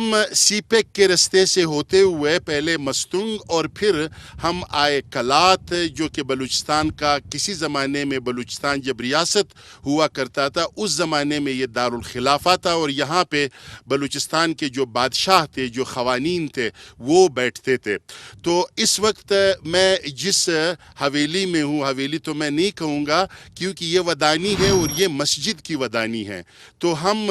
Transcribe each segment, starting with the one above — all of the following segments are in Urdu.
ہم سی پیک کے رستے سے ہوتے ہوئے پہلے مستنگ اور پھر ہم آئے کلات، جو کہ بلوچستان کا کسی زمانے میں بلوچستان جب ریاست ہوا کرتا تھا اس زمانے میں یہ دارالخلافہ تھا، اور یہاں پہ بلوچستان کے جو بادشاہ تھے، جو قوانین تھے، وہ بیٹھتے تھے۔ تو اس وقت میں جس حویلی میں ہوں، حویلی تو میں نہیں کہوں گا کیونکہ یہ ودانی ہے اور یہ مسجد کی ودانی ہے، تو ہم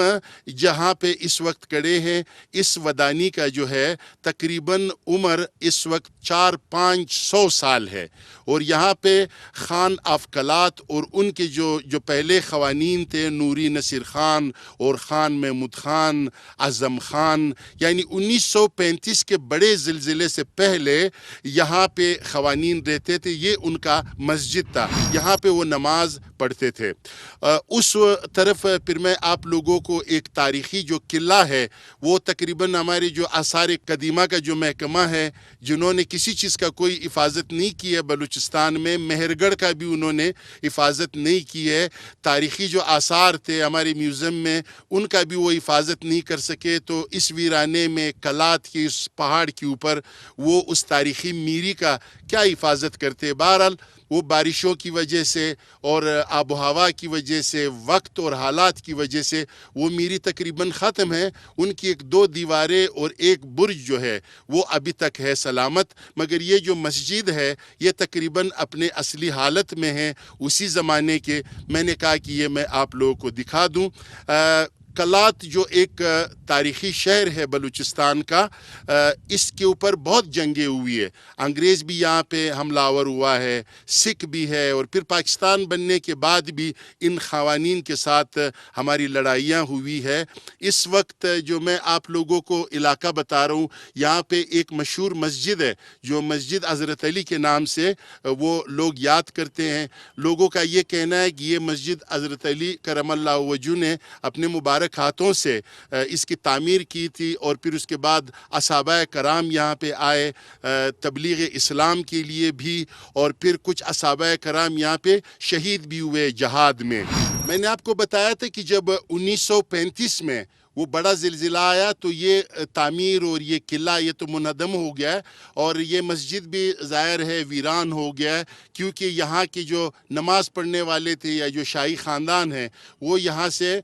جہاں پہ اس وقت کھڑے ہیں اس ودانی کا جو ہے تقریباً عمر اس وقت 400-500 سال ہے، اور یہاں پہ خان آف کلات اور ان کے جو پہلے قوانین تھے، نوری نصیر خان اور خان محمود خان، اعظم خان، یعنی 1935 کے بڑے زلزلے سے پہلے یہاں پہ قوانین رہتے تھے، یہ ان کا مسجد تھا، یہاں پہ وہ نماز پڑھتے تھے۔ اس طرف پھر میں آپ لوگوں کو ایک تاریخی جو قلعہ ہے، وہ تقریباً ہمارے جو آثار قدیمہ کا جو محکمہ ہے، جنہوں نے کسی چیز کا کوئی حفاظت نہیں کی ہے بلوچستان میں، مہر گڑھ کا بھی انہوں نے حفاظت نہیں کی ہے، تاریخی جو آثار تھے ہمارے میوزیم میں ان کا بھی وہ حفاظت نہیں کر سکے، تو اس ویرانے میں کلات کے اس پہاڑ کے اوپر وہ اس تاریخی میری کا کیا حفاظت کرتے۔ بہرحال وہ بارشوں کی وجہ سے اور آب و ہوا کی وجہ سے، وقت اور حالات کی وجہ سے وہ میری تقریباً ختم ہے، ان کی 1-2 دیواریں اور ایک برج جو ہے وہ ابھی تک ہے سلامت، مگر یہ جو مسجد ہے یہ تقریباً اپنے اصلی حالت میں ہے اسی زمانے کے۔ میں نے کہا کہ یہ میں آپ لوگوں کو دکھا دوں۔ کلات جو ایک تاریخی شہر ہے بلوچستان کا، اس کے اوپر بہت جنگیں ہوئی ہے، انگریز بھی یہاں پہ حملہ آور ہوا ہے، سکھ بھی ہے، اور پھر پاکستان بننے کے بعد بھی ان قوانین کے ساتھ ہماری لڑائیاں ہوئی ہے۔ اس وقت جو میں آپ لوگوں کو علاقہ بتا رہا ہوں، یہاں پہ ایک مشہور مسجد ہے جو مسجد حضرت علی کے نام سے وہ لوگ یاد کرتے ہیں۔ لوگوں کا یہ کہنا ہے کہ یہ مسجد حضرت علی کرم اللہ وجہ نے اپنے مبارک ہاتھوں سے اس کی تعمیر کی تھی، اور پھر اس کے بعد صحابہ کرام یہاں پہ آئے تبلیغ اسلام کے لیے بھی، اور پھر کچھ صحابہ کرام یہاں پہ شہید بھی ہوئے جہاد میں۔ میں نے آپ کو بتایا تھا کہ جب 1935 میں وہ بڑا زلزلہ آیا تو یہ تعمیر اور یہ قلعہ یہ تو منہدم ہو گیا ہے، اور یہ مسجد بھی ظاہر ہے ویران ہو گیا ہے، کیونکہ یہاں کے جو نماز پڑھنے والے تھے یا جو شاہی خاندان ہیں وہ یہاں سے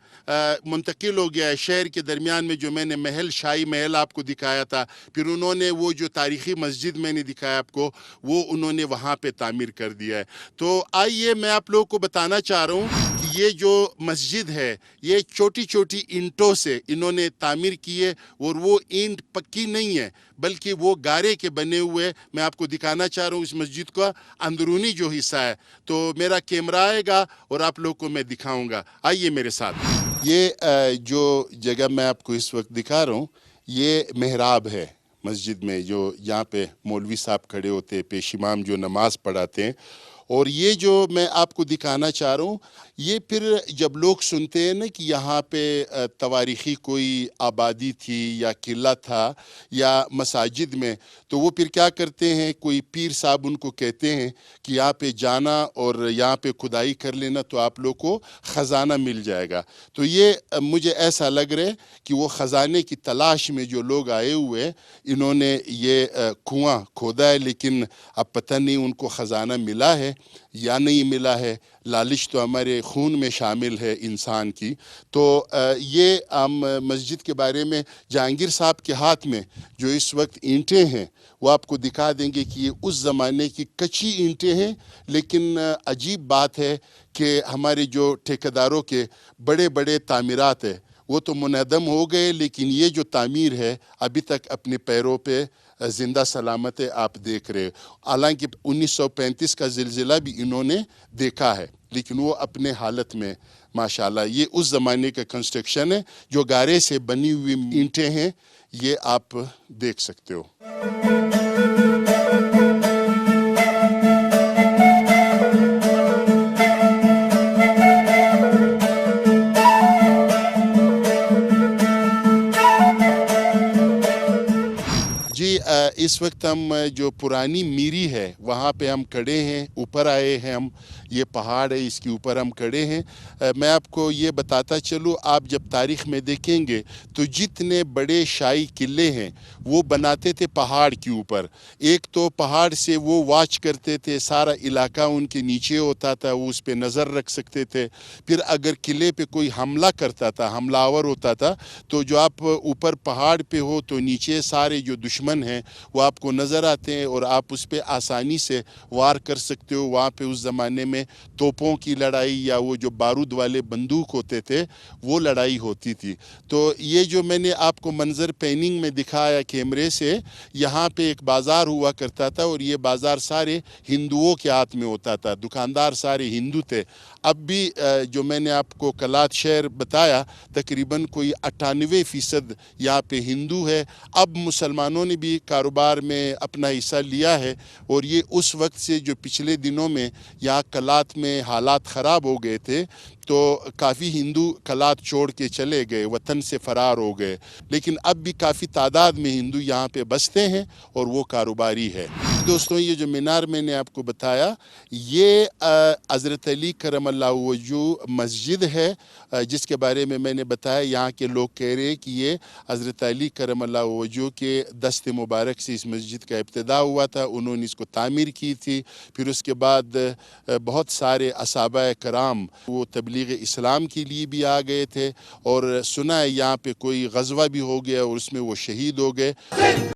منتقل ہو گیا ہے۔ شہر کے درمیان میں جو میں نے محل، شاہی محل آپ کو دکھایا تھا، پھر انہوں نے وہ جو تاریخی مسجد میں نے دکھایا آپ کو، وہ انہوں نے وہاں پہ تعمیر کر دیا ہے۔ تو آئیے میں آپ لوگوں کو بتانا چاہ رہا ہوں کہ یہ جو مسجد ہے یہ چھوٹی چھوٹی اینٹوں سے انہوں نے تعمیر کی ہے، اور وہ اینٹ پکی نہیں ہے بلکہ وہ گارے کے بنے ہوئے۔ میں آپ کو دکھانا چاہ رہا ہوں اس مسجد کا اندرونی جو حصہ ہے، تو میرا کیمرہ آئے گا اور آپ لوگوں کو میں دکھاؤں گا، آئیے میرے ساتھ۔ یہ جو جگہ میں آپ کو اس وقت دکھا رہا ہوں یہ محراب ہے مسجد میں، جو یہاں پہ مولوی صاحب کھڑے ہوتے ہیں، پیش امام جو نماز پڑھاتے ہیں، اور یہ جو میں آپ کو دکھانا چاہ رہا ہوں یہ پھر جب لوگ سنتے ہیں نا کہ یہاں پہ تواریخی کوئی آبادی تھی یا قلعہ تھا یا مساجد میں، تو وہ پھر کیا کرتے ہیں، کوئی پیر صاحب ان کو کہتے ہیں کہ یہاں پہ جانا اور یہاں پہ کھدائی کر لینا تو آپ لوگ کو خزانہ مل جائے گا۔ تو یہ مجھے ایسا لگ رہا ہے کہ وہ خزانے کی تلاش میں جو لوگ آئے ہوئے انہوں نے یہ کنواں کھودا ہے، لیکن اب پتہ نہیں ان کو خزانہ ملا ہے یا نہیں ملا ہے۔ لالچ تو ہمارے خون میں شامل ہے انسان کی۔ تو یہ ہم مسجد کے بارے میں جہانگیر صاحب کے ہاتھ میں جو اس وقت اینٹیں ہیں وہ آپ کو دکھا دیں گے کہ یہ اس زمانے کی کچی اینٹیں ہیں، لیکن عجیب بات ہے کہ ہمارے جو ٹھیکیداروں کے بڑے بڑے تعمیرات ہیں وہ تو منہدم ہو گئے، لیکن یہ جو تعمیر ہے ابھی تک اپنے پیروں پہ زندہ سلامت ہے، آپ دیکھ رہے۔ حالانکہ 1935 کا زلزلہ بھی انہوں نے دیکھا ہے، لیکن وہ اپنے حالت میں ماشاءاللہ۔ یہ اس زمانے کا کنسٹرکشن ہے، جو گارے سے بنی ہوئی اینٹیں ہیں، یہ آپ دیکھ سکتے ہو۔ جی اس وقت ہم جو پرانی میری ہے وہاں پہ ہم کھڑے ہیں، اوپر آئے ہیں ہم، یہ پہاڑ ہے اس کے اوپر ہم کھڑے ہیں۔ میں آپ کو یہ بتاتا چلوں، آپ جب تاریخ میں دیکھیں گے تو جتنے بڑے شاہی قلعے ہیں وہ بناتے تھے پہاڑ کے اوپر۔ ایک تو پہاڑ سے وہ واچ کرتے تھے، سارا علاقہ ان کے نیچے ہوتا تھا، وہ اس پہ نظر رکھ سکتے تھے۔ پھر اگر قلعے پہ کوئی حملہ کرتا تھا، حملہ آور ہوتا تھا، تو جو آپ اوپر پہاڑ پہ ہو تو نیچے سارے جو دشمن ہیں وہ آپ کو نظر آتے ہیں اور آپ اس پہ آسانی سے وار کر سکتے ہو۔ وہاں پہ اس زمانے میں توپوں کی لڑائی یا وہ جو بارود والے بندوق ہوتے تھے وہ لڑائی ہوتی تھی۔ تو یہ جو میں نے آپ کو منظر پیننگ میں دکھایا کیمرے سے، یہاں پہ ایک بازار ہوا کرتا تھا اور یہ بازار سارے ہندوؤں کے ہاتھ میں ہوتا تھا، دکاندار سارے ہندو تھے۔ اب بھی جو میں نے آپ کو کلات شہر بتایا، تقریباً کوئی 98% یہاں پہ ہندو ہے۔ اب مسلمانوں نے بھی کاروبار میں اپنا حصہ لیا ہے، اور یہ اس وقت سے جو پچھلے دنوں میں یہاں کلات میں حالات خراب ہو گئے تھے تو کافی ہندو کلات چھوڑ کے چلے گئے، وطن سے فرار ہو گئے، لیکن اب بھی کافی تعداد میں ہندو یہاں پہ بستے ہیں اور وہ کاروباری ہے۔ دوستوں، یہ جو مینار میں نے آپ کو بتایا، یہ حضرت علی کرم اللہ وجہ مسجد ہے، جس کے بارے میں نے بتایا۔ یہاں کے لوگ کہہ رہے ہیں کہ یہ حضرت علی کرم اللہ وجہ کے دست مبارک سے اس مسجد کا ابتدا ہوا تھا، انہوں نے اس کو تعمیر کی تھی۔ پھر اس کے بعد بہت سارے صحابہ کرام وہ تبلیغ اسلام کے لیے بھی آ گئے تھے، اور سنا ہے یہاں پہ کوئی غزوہ بھی ہو گیا اور اس میں وہ شہید ہو گئے۔